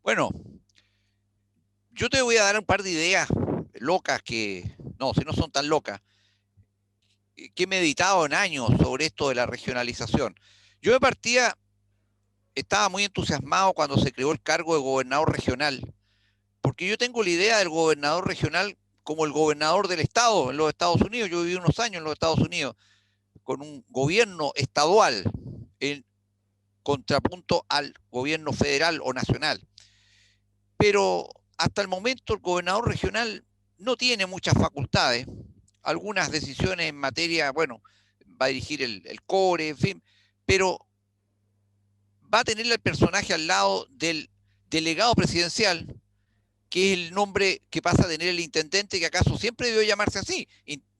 Bueno, yo te voy a dar un par de ideas locas que, no, si no son tan locas, que he meditado en años sobre esto de la regionalización. Yo de partida estaba muy entusiasmado cuando se creó el cargo de gobernador regional, porque yo tengo la idea del gobernador regional como el gobernador del estado en los Estados Unidos. Yo viví unos años en los Estados Unidos con un gobierno estadual en contrapunto al gobierno federal o nacional. Pero hasta el momento el gobernador regional no tiene muchas facultades, algunas decisiones en materia, bueno, va a dirigir el CORE, en fin, pero va a tener el personaje al lado del delegado presidencial, que es el nombre que pasa a tener el intendente, que acaso siempre debió llamarse así,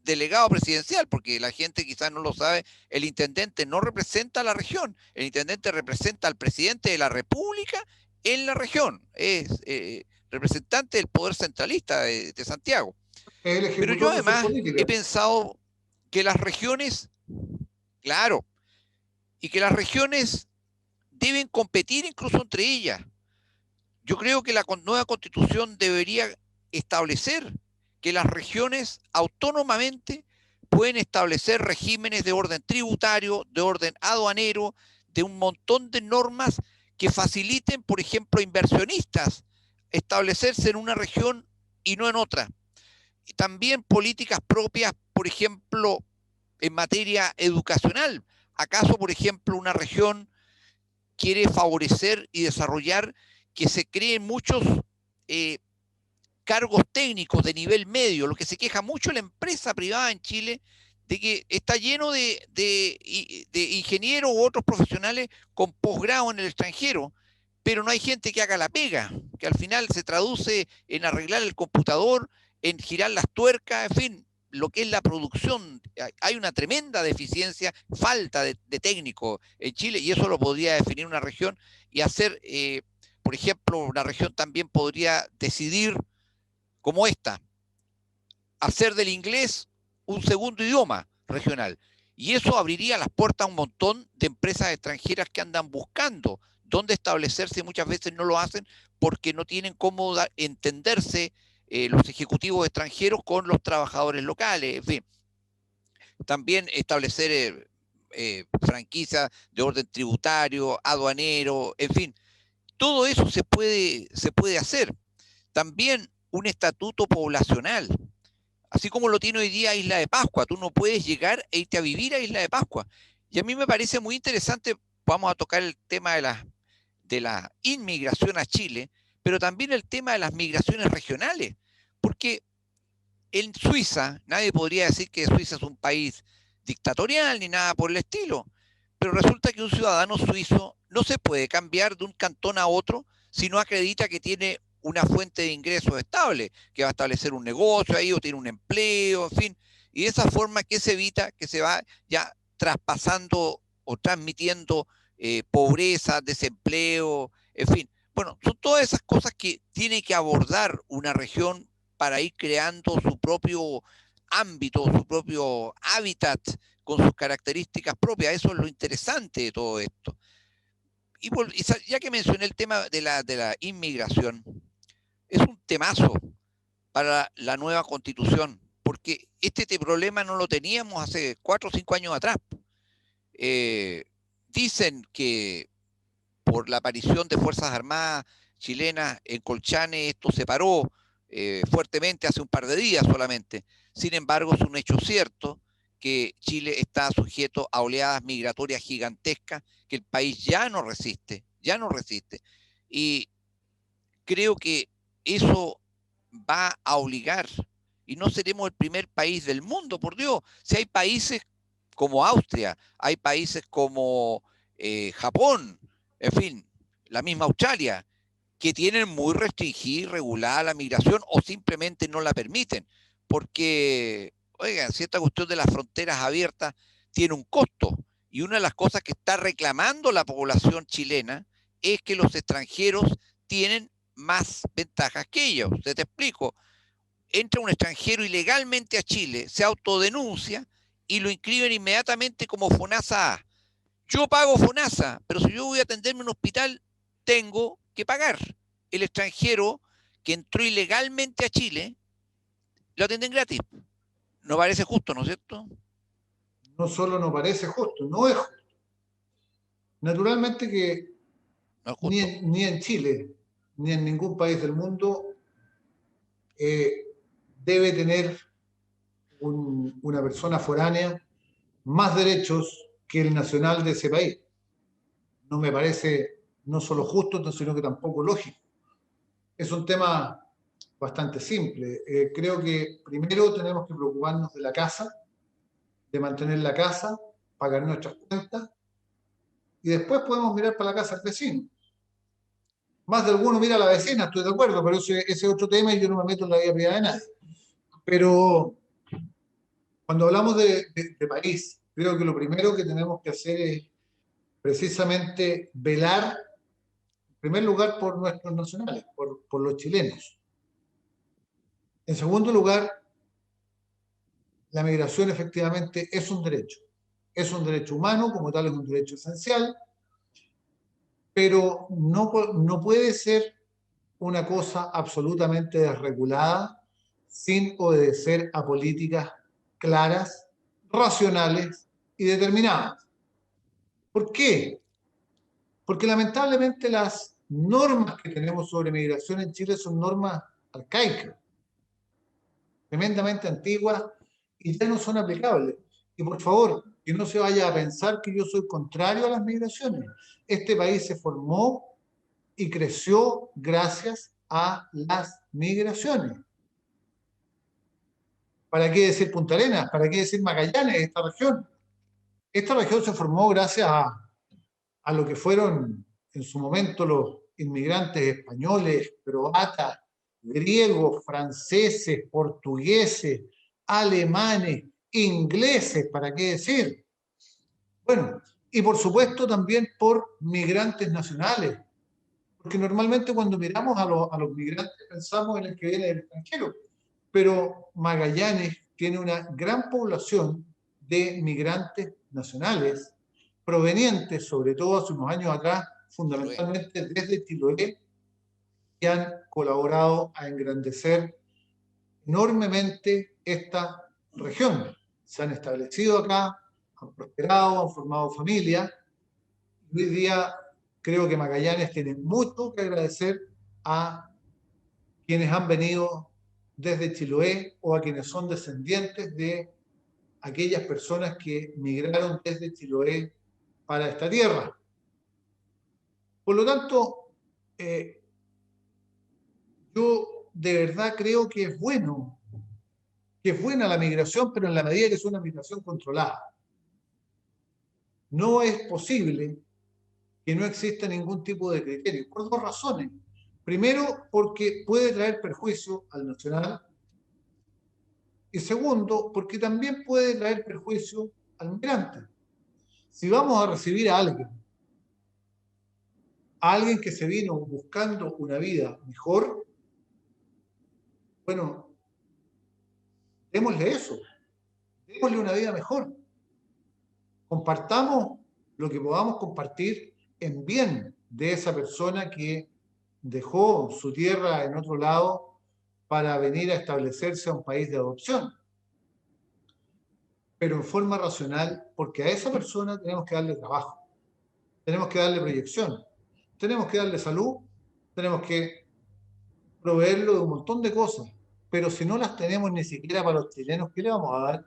delegado presidencial, porque la gente quizás no lo sabe, el intendente no representa a la región, el intendente representa al presidente de la República en la región, es representante del poder centralista de Santiago. Es el Pero yo ejecutor de sus además he políticas. pensado que las regiones, claro, y que las regiones deben competir incluso entre ellas. Yo creo que la nueva constitución debería establecer que las regiones autónomamente pueden establecer regímenes de orden tributario, de orden aduanero, de un montón de normas que faciliten, por ejemplo, a inversionistas establecerse en una región y no en otra. Y también políticas propias, por ejemplo, en materia educacional. ¿Acaso, por ejemplo, una región quiere favorecer y desarrollar que se creen muchos eh, cargos técnicos de nivel medio? Lo que se queja mucho la empresa privada en Chile, de que está lleno de ingenieros u otros profesionales con posgrado en el extranjero, pero no hay gente que haga la pega, que al final se traduce en arreglar el computador, en girar las tuercas, en fin, lo que es la producción. Hay una tremenda deficiencia, falta de técnico en Chile, y eso lo podría definir una región y hacer, por ejemplo, una región también podría decidir como esta, hacer del inglés un segundo idioma regional. Y eso abriría las puertas a un montón de empresas extranjeras que andan buscando dónde establecerse y muchas veces no lo hacen porque no tienen cómo entenderse los ejecutivos extranjeros con los trabajadores locales. En fin, también establecer franquicias de orden tributario, aduanero, en fin, todo eso se puede hacer. También un estatuto poblacional, así como lo tiene hoy día Isla de Pascua. Tú no puedes llegar e irte a vivir a Isla de Pascua. Y a mí me parece muy interesante, vamos a tocar el tema de la inmigración a Chile, pero también el tema de las migraciones regionales, porque en Suiza, nadie podría decir que Suiza es un país dictatorial ni nada por el estilo, pero resulta que un ciudadano suizo no se puede cambiar de un cantón a otro si no acredita que tiene una fuente de ingresos estable, que va a establecer un negocio ahí o tiene un empleo, en fin. Y de esa forma que se evita que se va ya traspasando o transmitiendo pobreza, desempleo, en fin. Bueno, son todas esas cosas que tiene que abordar una región para ir creando su propio ámbito, su propio hábitat con sus características propias. Eso es lo interesante de todo esto. Y ya que mencioné el tema de la inmigración, es un temazo para la nueva constitución, porque este problema no lo teníamos hace 4 o 5 años atrás. Eh, Dicen que por la aparición de Fuerzas Armadas chilenas en Colchane, esto se paró fuertemente hace un par de días solamente. Sin embargo, es un hecho cierto que Chile está sujeto a oleadas migratorias gigantescas que el país ya no resiste, ya no resiste. Y creo que eso va a obligar, y no seremos el primer país del mundo, por Dios. Si hay países como Austria, hay países como Japón, en fin, la misma Australia, que tienen muy restringida y regulada la migración o simplemente no la permiten, porque, oigan, cierta cuestión de las fronteras abiertas tiene un costo, y una de las cosas que está reclamando la población chilena es que los extranjeros tienen más ventajas que ellos. Te explico, entra un extranjero ilegalmente a Chile, se autodenuncia y lo inscriben inmediatamente como FONASA A. Yo pago FONASA, pero si yo voy a atenderme en un hospital, tengo que pagar. el extranjero que entró ilegalmente a Chile lo atienden gratis. No parece justo, ¿no es cierto? No solo no parece justo, no es justo. Naturalmente que No es justo. ni en Chile, ni en ningún país del mundo eh, debe tener una persona foránea más derechos que el nacional de ese país. No me parece no solo justo, sino que tampoco lógico. Es un tema bastante simple. Creo que primero tenemos que preocuparnos de la casa, de mantener la casa, pagar nuestras cuentas, y después podemos mirar para la casa del vecino. Más de alguno mira a la vecina, estoy de acuerdo, pero ese es otro tema y yo no me meto en la vida privada de nadie. Pero cuando hablamos de país, creo que lo primero que tenemos que hacer es precisamente velar, en primer lugar, por nuestros nacionales, por los chilenos. En segundo lugar, la migración efectivamente es un derecho humano, como tal es un derecho esencial, pero no puede ser una cosa absolutamente desregulada sin obedecer a políticas claras, racionales y determinadas. ¿Por qué? Porque lamentablemente las normas que tenemos sobre migración en Chile son normas arcaicas, tremendamente antiguas y ya no son aplicables. Y por favor, que no se vaya a pensar que yo soy contrario a las migraciones. Este país se formó y creció gracias a las migraciones. ¿Para qué decir Punta Arenas? ¿Para qué decir Magallanes, esta región? Esta región se formó gracias a lo que fueron en su momento los inmigrantes españoles, croatas, griegos, franceses, portugueses, alemanes, ingleses, ¿para qué decir? Bueno, y por supuesto también por migrantes nacionales, porque normalmente cuando miramos a los migrantes pensamos en el que viene del extranjero, pero Magallanes tiene una gran población de migrantes nacionales provenientes, sobre todo hace unos años atrás, Chiloé. fundamentalmente desde Chiloé, que han colaborado a engrandecer enormemente esta región. Se han establecido acá, han prosperado, han formado familias. Y hoy día creo que Magallanes tiene mucho que agradecer a quienes han venido desde Chiloé o a quienes son descendientes de aquellas personas que migraron desde Chiloé para esta tierra. Por lo tanto, eh, yo de verdad creo que es buena la migración, pero en la medida que es una migración controlada. No es posible que no exista ningún tipo de criterio, por dos razones. Primero, porque puede traer perjuicio al nacional, y segundo, porque también puede traer perjuicio al migrante. Si vamos a recibir a alguien que se vino buscando una vida mejor, bueno, démosle eso, démosle una vida mejor. Compartamos lo que podamos compartir en bien de esa persona que dejó su tierra en otro lado para venir a establecerse a un país de adopción, pero en forma racional, porque a esa persona tenemos que darle trabajo, tenemos que darle proyección, tenemos que darle salud, tenemos que proveerlo de un montón de cosas, pero si no las tenemos ni siquiera para los chilenos, ¿qué le vamos a dar?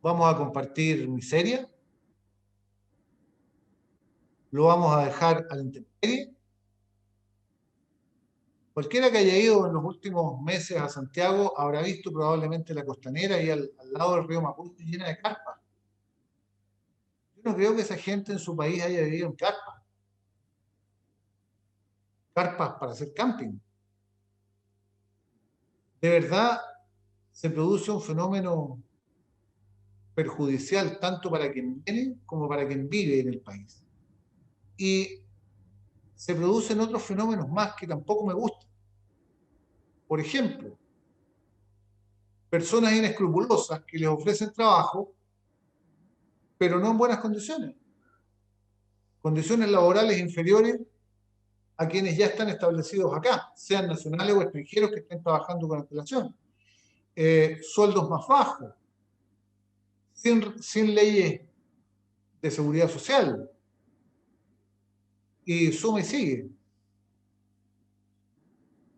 ¿Vamos a compartir miseria? ¿Lo vamos a dejar a la intemperie? Cualquiera que haya ido en los últimos meses a Santiago habrá visto probablemente la costanera ahí al lado del río Mapocho llena de carpas. Yo no creo que esa gente en su país haya vivido en carpas, carpas para hacer camping. De verdad se produce un fenómeno perjudicial tanto para quien viene como para quien vive en el país. Y se producen otros fenómenos más que tampoco me gustan. Por ejemplo, personas inescrupulosas que les ofrecen trabajo, pero no en buenas condiciones, condiciones laborales inferiores a quienes ya están establecidos acá, sean nacionales o extranjeros que estén trabajando con antelación. Sueldos más bajos, sin leyes de seguridad social, y suma y sigue.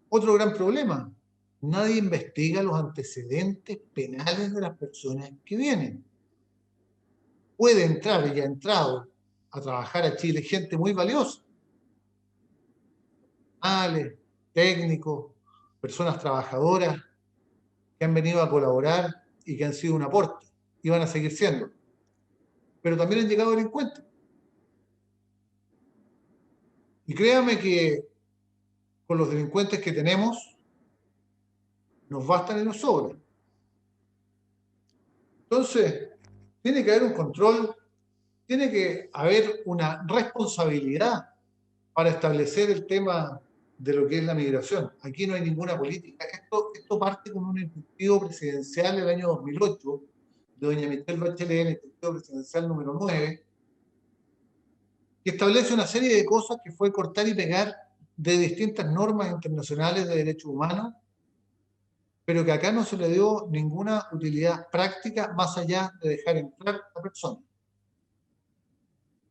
Otro gran problema, nadie investiga los antecedentes penales de las personas que vienen. Puede entrar, y ya ha entrado, a trabajar a Chile gente muy valiosa, técnicos, personas trabajadoras que han venido a colaborar y que han sido un aporte y van a seguir siendo. Pero también han llegado delincuentes. Y créame que con los delincuentes que tenemos, nos bastan y nos sobran. Entonces, tiene que haber un control, tiene que haber una responsabilidad para establecer el tema de lo que es la migración. Aquí no hay ninguna política. Esto parte con un instructivo presidencial del año 2008 de doña Michelle Bachelet, el instructivo presidencial número 9, que establece una serie de cosas que fue cortar y pegar de distintas normas internacionales de derechos humanos, pero que acá no se le dio ninguna utilidad práctica más allá de dejar entrar a personas.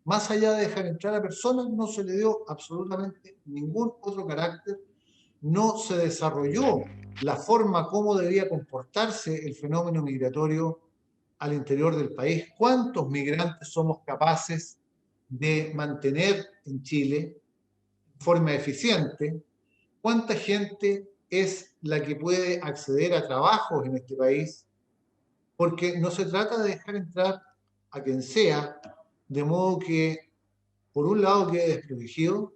Más allá de dejar entrar a personas, no se le dio absolutamente ningún otro carácter, no se desarrolló la forma como debía comportarse el fenómeno migratorio al interior del país. ¿Cuántos migrantes somos capaces de mantener en Chile de forma eficiente? ¿Cuánta gente es la que puede acceder a trabajos en este país? Porque no se trata de dejar entrar a quien sea, de modo que, por un lado, quede desprotegido,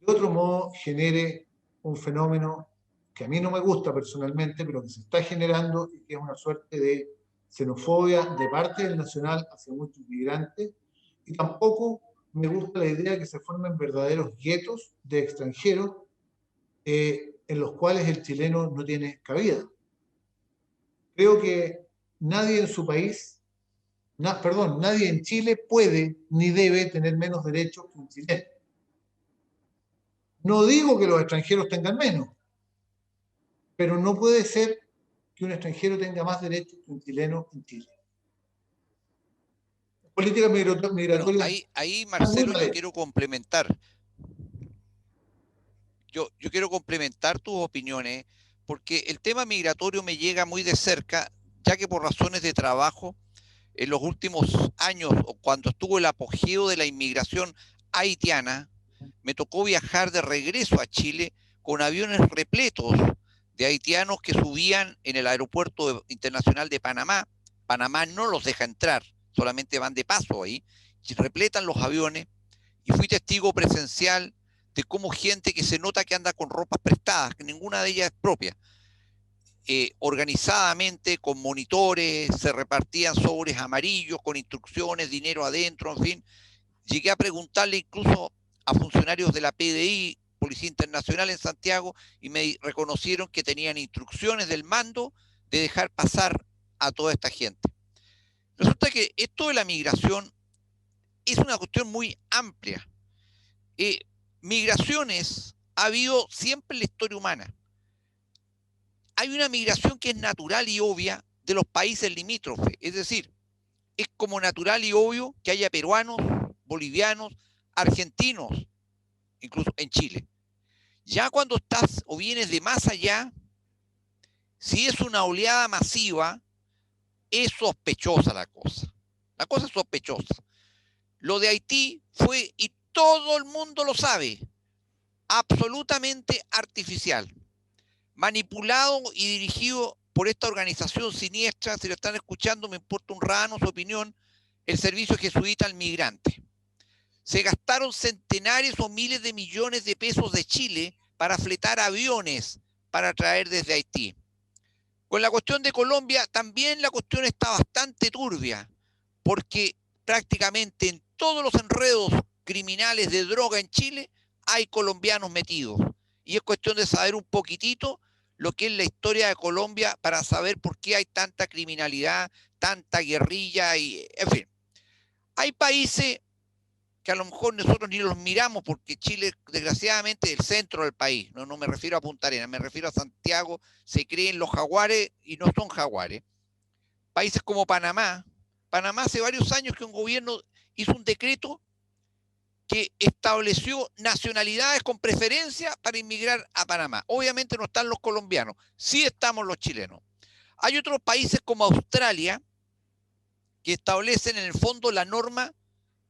de otro modo, genere un fenómeno que a mí no me gusta personalmente, pero que se está generando y que es una suerte de xenofobia de parte del nacional hacia muchos migrantes. Y tampoco me gusta la idea de que se formen verdaderos guetos de extranjeros en los cuales el chileno no tiene cabida. Creo que nadie en su país, nadie en Chile puede ni debe tener menos derechos que un chileno. No digo que los extranjeros tengan menos, pero no puede ser que un extranjero tenga más derechos que un chileno en Chile. Políticas Bueno, migratorias ahí están muy Marcelo, mal yo hechas. quiero complementar. Yo quiero complementar tus opiniones, porque el tema migratorio me llega muy de cerca, ya que por razones de trabajo, en los últimos años, o cuando estuvo el apogeo de la inmigración haitiana, me tocó viajar de regreso a Chile con aviones repletos de haitianos que subían en el aeropuerto internacional de Panamá. Panamá no los deja entrar, solamente van de paso ahí, y repletan los aviones, y fui testigo presencial de cómo gente que se nota que anda con ropas prestadas, que ninguna de ellas es propia, organizadamente, con monitores, se repartían sobres amarillos con instrucciones, dinero adentro, en fin. Llegué a preguntarle incluso a funcionarios de la PDI, Policía Internacional en Santiago, y me reconocieron que tenían instrucciones del mando de dejar pasar a toda esta gente. Resulta que esto de la migración es una cuestión muy amplia. Migraciones ha habido siempre en la historia humana. Hay una migración que es natural y obvia de los países limítrofes, es decir, es como natural y obvio que haya peruanos, bolivianos, argentinos, incluso en Chile. Ya cuando estás o vienes de más allá, si es una oleada masiva, es sospechosa la cosa. La cosa es sospechosa. Lo de Haití fue, y todo el mundo lo sabe, absolutamente artificial, manipulado y dirigido por esta organización siniestra. Si lo están escuchando, me importa un rano su opinión, el Servicio Jesuita al Migrante. Se gastaron centenares o miles de millones de pesos de Chile para fletar aviones para traer desde Haití. Con la cuestión de Colombia, también la cuestión está bastante turbia, porque prácticamente en todos los enredos criminales de droga en Chile hay colombianos metidos. Y es cuestión de saber un poquitito lo que es la historia de Colombia para saber por qué hay tanta criminalidad, tanta guerrilla y, en fin. Hay países que a lo mejor nosotros ni los miramos porque Chile, desgraciadamente, es el centro del país. No, no me refiero a Punta Arenas, me refiero a Santiago. Se creen los jaguares y no son jaguares. Países como Panamá. Panamá hace varios años que un gobierno hizo un decreto que estableció nacionalidades con preferencia para inmigrar a Panamá. Obviamente no están los colombianos, sí estamos los chilenos. Hay otros países como Australia que establecen en el fondo la norma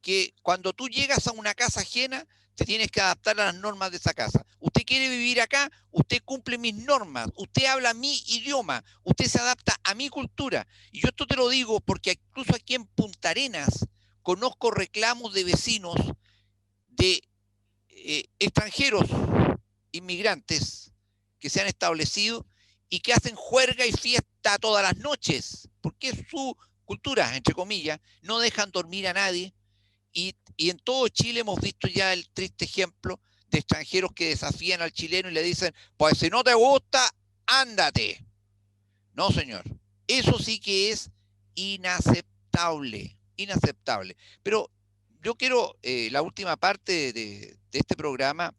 que cuando tú llegas a una casa ajena, te tienes que adaptar a las normas de esa casa. Usted quiere vivir acá, usted cumple mis normas, usted habla mi idioma, usted se adapta a mi cultura. Y yo esto te lo digo porque incluso aquí en Punta Arenas conozco reclamos de vecinos de extranjeros inmigrantes que se han establecido y que hacen juerga y fiesta todas las noches, porque es su cultura, entre comillas, no dejan dormir a nadie. Y en todo Chile hemos visto ya el triste ejemplo de extranjeros que desafían al chileno y le dicen, pues si no te gusta, ándate. No, señor. Eso sí que es inaceptable, inaceptable. Pero yo quiero, la última parte de este programa,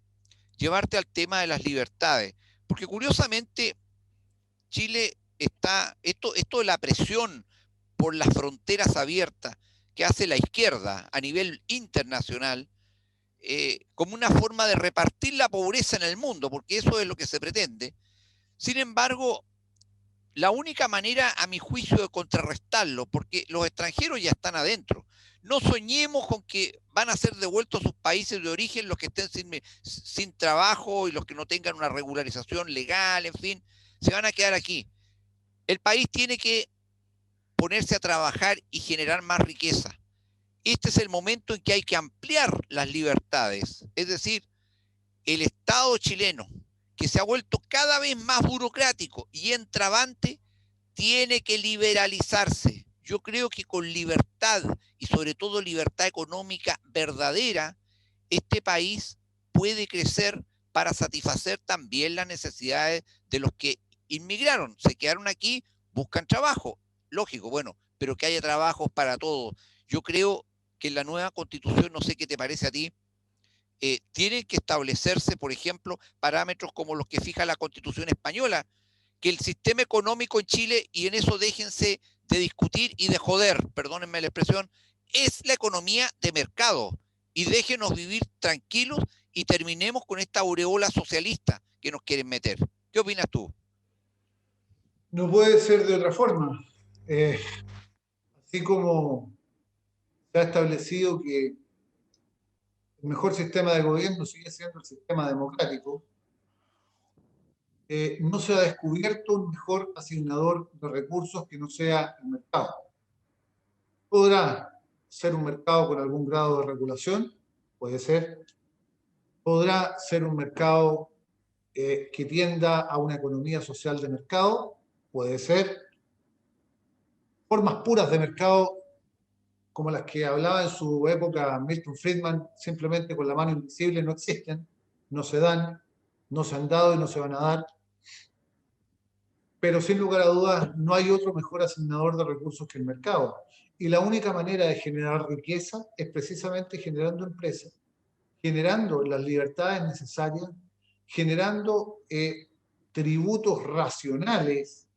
llevarte al tema de las libertades, porque curiosamente Chile está, esto de la presión por las fronteras abiertas que hace la izquierda a nivel internacional, como una forma de repartir la pobreza en el mundo, porque eso es lo que se pretende. Sin embargo, la única manera, a mi juicio, de contrarrestarlo, porque los extranjeros ya están adentro. No soñemos con que van a ser devueltos a sus países de origen los que estén sin trabajo y los que no tengan una regularización legal, en fin, se van a quedar aquí. El país tiene que ponerse a trabajar y generar más riqueza. Este es el momento en que hay que ampliar las libertades, es decir, el Estado chileno, que se ha vuelto cada vez más burocrático y entravante, tiene que liberalizarse. Yo creo que con libertad y sobre todo libertad económica verdadera, este país puede crecer para satisfacer también las necesidades de los que inmigraron, se quedaron aquí, buscan trabajo, lógico, bueno, pero que haya trabajos para todos. Yo creo que en la nueva constitución, no sé qué te parece a ti, tienen que establecerse, por ejemplo, parámetros como los que fija la constitución española, que el sistema económico en Chile, y en eso déjense de discutir y de joder, perdónenme la expresión, es la economía de mercado. Y déjenos vivir tranquilos y terminemos con esta aureola socialista que nos quieren meter. ¿Qué opinas tú? No puede ser de otra forma. Eh, Así como se ha establecido que el mejor sistema de gobierno sigue siendo el sistema democrático, no se ha descubierto un mejor asignador de recursos que no sea el mercado. Podrá ser un mercado con algún grado de regulación, puede ser. Podrá ser un mercado que tienda a una economía social de mercado, puede ser. Formas puras de mercado como las que hablaba en su época Milton Friedman, simplemente con la mano invisible, no existen, no se dan, no se han dado y no se van a dar. Pero sin lugar a dudas, no hay otro mejor asignador de recursos que el mercado. Y la única manera de generar riqueza es precisamente generando empresas, generando las libertades necesarias, generando tributos racionales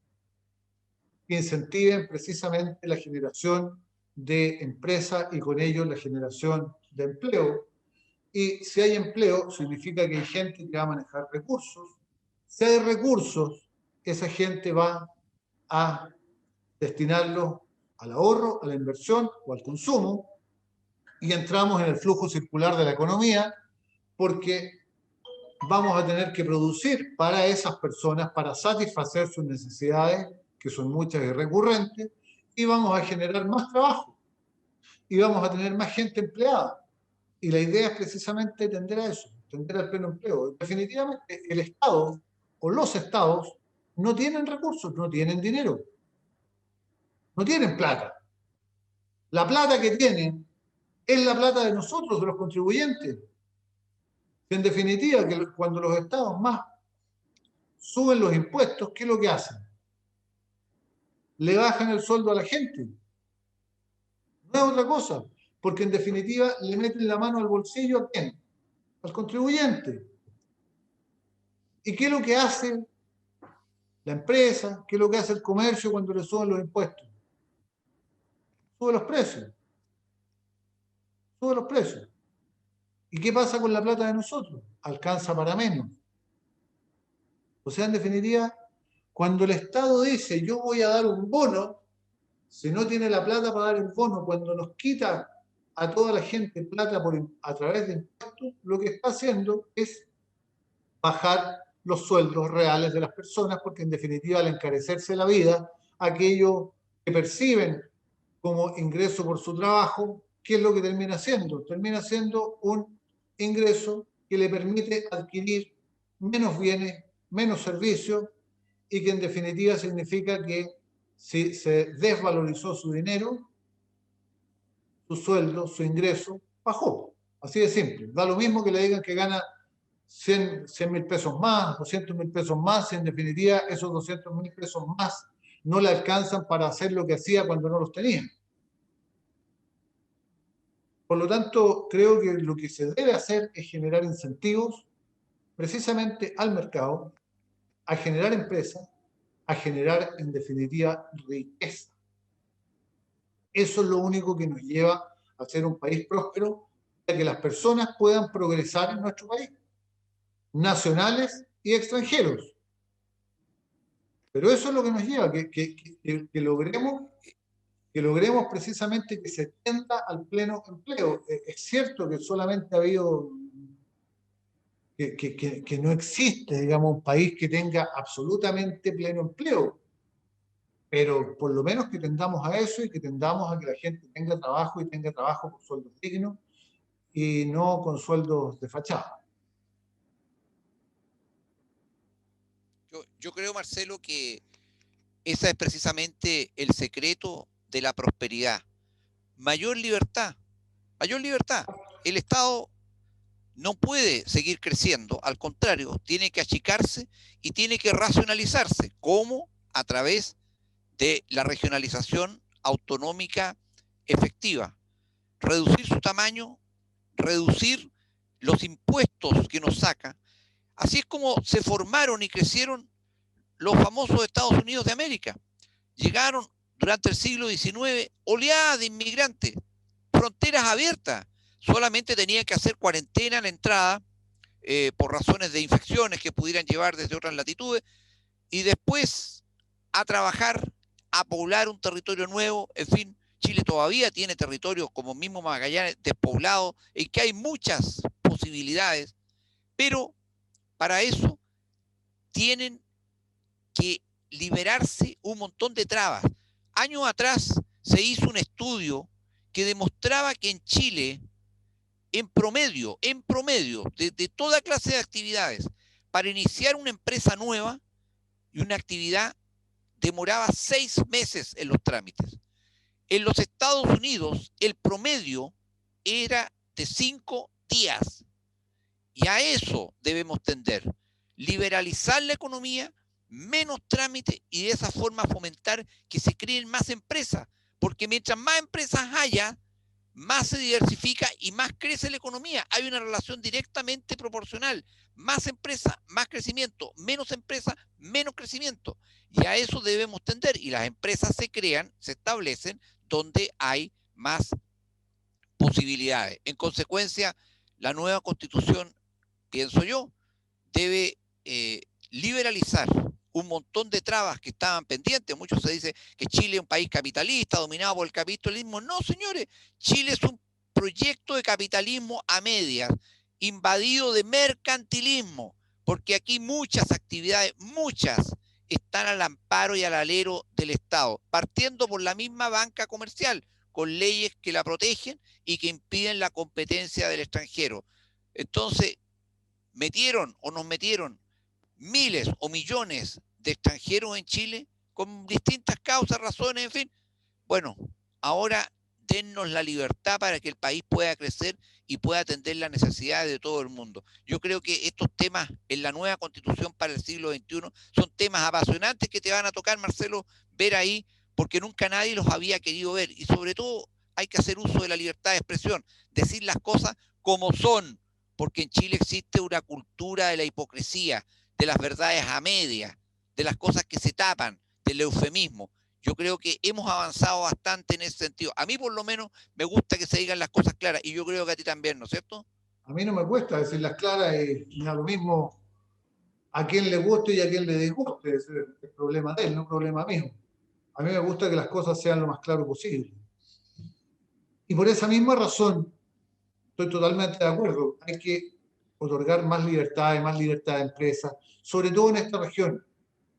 que incentiven precisamente la generación de empresas y con ello la generación de empleo. Y si hay empleo, significa que hay gente que va a manejar recursos. Si hay recursos, esa gente va a destinarlos al ahorro, a la inversión o al consumo, y entramos en el flujo circular de la economía, porque vamos a tener que producir para esas personas, para satisfacer sus necesidades, que son muchas y recurrentes, y vamos a generar más trabajo, y vamos a tener más gente empleada. Y la idea es precisamente tender a eso, tender al pleno empleo. Definitivamente el Estado o los estados no tienen recursos, no tienen dinero, no tienen plata. La plata que tienen es la plata de nosotros, de los contribuyentes. En definitiva, que cuando los estados más suben los impuestos, ¿qué es lo que hacen? Le bajan el sueldo a la gente. No es otra cosa. porque en definitiva le meten la mano al bolsillo ¿a quién? Al contribuyente. ¿Y qué es lo que hace la empresa? ¿Qué es lo que hace el comercio cuando le suben los impuestos? Sube los precios. Sube los precios. ¿Y qué pasa con la plata de nosotros? Alcanza para menos. O sea, en definitiva, cuando el Estado dice yo voy a dar un bono, si no tiene la plata para dar el bono, cuando nos quita a toda la gente plata a través de impuestos, lo que está haciendo es bajar los sueldos reales de las personas, porque en definitiva al encarecerse la vida, aquellos que perciben como ingreso por su trabajo, ¿qué es lo que termina haciendo? Termina siendo un ingreso que le permite adquirir menos bienes, menos servicios, y que en definitiva significa que si se desvalorizó su dinero, su sueldo, su ingreso, bajó. Así de simple. Da lo mismo que le digan que gana 100.000 pesos más, 200.000 pesos más, y en definitiva esos 200.000 pesos más no le alcanzan para hacer lo que hacía cuando no los tenía. Por lo tanto, creo que lo que se debe hacer es generar incentivos precisamente al mercado, a generar empresas, a generar en definitiva riqueza. Eso es lo único que nos lleva a ser un país próspero, para que las personas puedan progresar en nuestro país, nacionales y extranjeros. Pero eso es lo que nos lleva, que logremos precisamente que se tienda al pleno empleo. Es cierto que solamente ha habido, que no existe, digamos, un país que tenga absolutamente pleno empleo, pero por lo menos que tendamos a eso y que tendamos a que la gente tenga trabajo y tenga trabajo con sueldos dignos y no con sueldos de fachada. Yo creo, Marcelo, que ese es precisamente el secreto de la prosperidad. Mayor libertad, mayor libertad. El Estado no puede seguir creciendo, al contrario, tiene que achicarse y tiene que racionalizarse. ¿Cómo? A través de la regionalización autonómica efectiva. Reducir su tamaño, reducir los impuestos que nos saca. Así es como se formaron y crecieron los famosos Estados Unidos de América. Llegaron durante el siglo XIX oleadas de inmigrantes, fronteras abiertas. Solamente tenían que hacer cuarentena en la entrada por razones de infecciones que pudieran llevar desde otras latitudes, y después a trabajar, a poblar un territorio nuevo. En fin, Chile todavía tiene territorios como mismo Magallanes despoblados, en que hay muchas posibilidades, pero para eso tienen que liberarse un montón de trabas. Años atrás se hizo un estudio que demostraba que en Chile, en promedio, de toda clase de actividades, para iniciar una empresa nueva y una actividad demoraba 6 meses en los trámites. En los Estados Unidos, el promedio era de 5 días. Y a eso debemos tender. Liberalizar la economía, menos trámite, y de esa forma fomentar que se creen más empresas. Porque mientras más empresas haya, más se diversifica y más crece la economía. Hay una relación directamente proporcional. Más empresas, más crecimiento. Menos empresas, menos crecimiento. Y a eso debemos tender. Y las empresas se crean, se establecen donde hay más posibilidades. En consecuencia, la nueva Constitución, pienso yo, debe liberalizar un montón de trabas que estaban pendientes. Muchos se dice que Chile es un país capitalista, dominado por el capitalismo. No, señores, Chile es un proyecto de capitalismo a medias, invadido de mercantilismo, porque aquí muchas actividades, muchas, están al amparo y al alero del Estado, partiendo por la misma banca comercial, con leyes que la protegen y que impiden la competencia del extranjero. Entonces, metieron o nos metieron miles o millones de extranjeros en Chile con distintas causas, razones, en fin. Bueno, ahora dennos la libertad para que el país pueda crecer y pueda atender las necesidades de todo el mundo. Yo creo que estos temas en la nueva Constitución para el siglo XXI son temas apasionantes que te van a tocar, Marcelo, ver ahí, porque nunca nadie los había querido ver, y sobre todo hay que hacer uso de la libertad de expresión, decir las cosas como son, porque en Chile existe una cultura de la hipocresía, de las verdades a medias, de las cosas que se tapan, del eufemismo. Yo creo que hemos avanzado bastante en ese sentido. A mí por lo menos me gusta que se digan las cosas claras y yo creo que a ti también, ¿no es cierto? A mí no me cuesta decirlas claras y me da lo mismo a quién le guste y a quién le disguste. Ese es el problema de él, no problema mío. A mí me gusta que las cosas sean lo más claro posible. Y por esa misma razón, estoy totalmente de acuerdo. Hay que otorgar más libertad de empresas, sobre todo en esta región.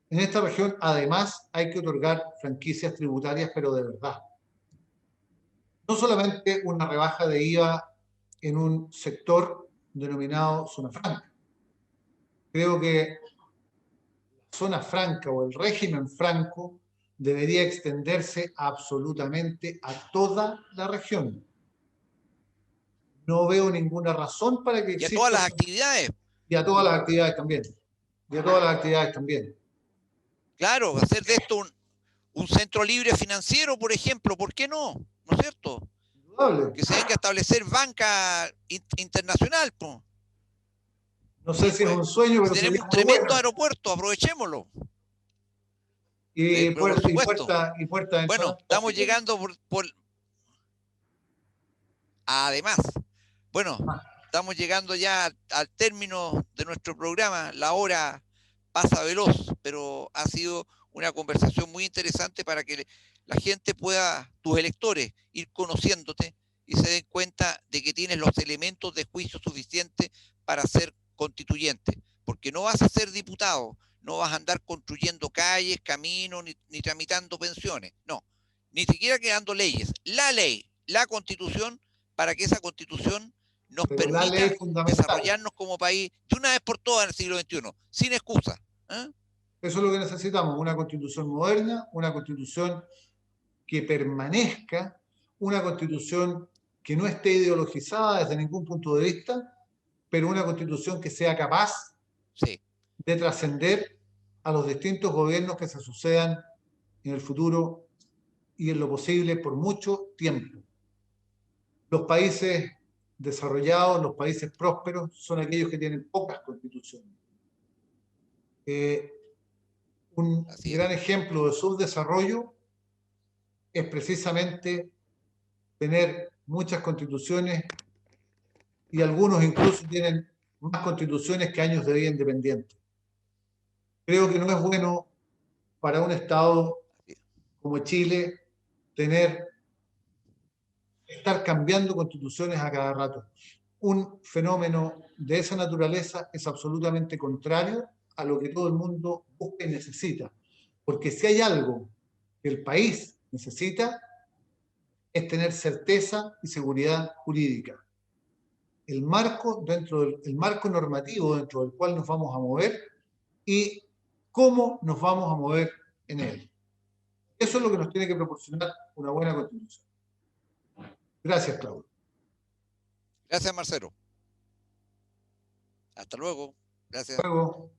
En esta región, además, hay que otorgar franquicias tributarias, pero de verdad. No solamente una rebaja de IVA en un sector denominado zona franca. Creo que la zona franca o el régimen franco debería extenderse absolutamente a toda la región. No veo ninguna razón para que Y a todas exista, las actividades. y a todas las actividades también. Y a todas las actividades también. Claro, hacer de esto un centro libre financiero, por ejemplo, ¿por qué no? ¿No es cierto? Indudable. Que se venga a establecer banca internacional, pues. No sé Sí, si es pues. un sueño, Si pero tenemos sería un muy tremendo bueno. aeropuerto, aprovechémoslo. Sí, Y, pero por supuesto. puerta de Bueno, entrada estamos también. llegando además, bueno, estamos llegando ya al término de nuestro programa. La hora pasa veloz, pero ha sido una conversación muy interesante para que la gente pueda, tus electores, ir conociéndote y se den cuenta de que tienes los elementos de juicio suficientes para ser constituyente, porque no vas a ser diputado, no vas a andar construyendo calles, caminos, ni tramitando pensiones, no, ni siquiera creando leyes. La ley, la constitución, para que esa constitución nos Pero la ley permita fundamental. desarrollarnos como país de una vez por todas en el siglo XXI, sin excusa. ¿Eh? Eso es lo que necesitamos, una constitución moderna, una constitución que permanezca, una constitución que no esté ideologizada desde ningún punto de vista, pero una constitución que sea capaz Sí. de trascender a los distintos gobiernos que se sucedan en el futuro y en lo posible por mucho tiempo. Los países desarrollados, los países prósperos, son aquellos que tienen pocas constituciones. Un Así es. gran ejemplo de subdesarrollo es precisamente tener muchas constituciones y algunos incluso tienen más constituciones que años de vida independiente. Creo que no es bueno para un Estado como Chile tener, estar cambiando constituciones a cada rato. Un fenómeno de esa naturaleza es absolutamente contrario a lo que todo el mundo busca y necesita. Porque si hay algo que el país necesita, es tener certeza y seguridad jurídica. El marco, el marco normativo dentro del cual nos vamos a mover y cómo nos vamos a mover en él. Eso es lo que nos tiene que proporcionar una buena constitución. Gracias, Claudio. Gracias, Marcelo. Hasta luego. Gracias. Hasta luego.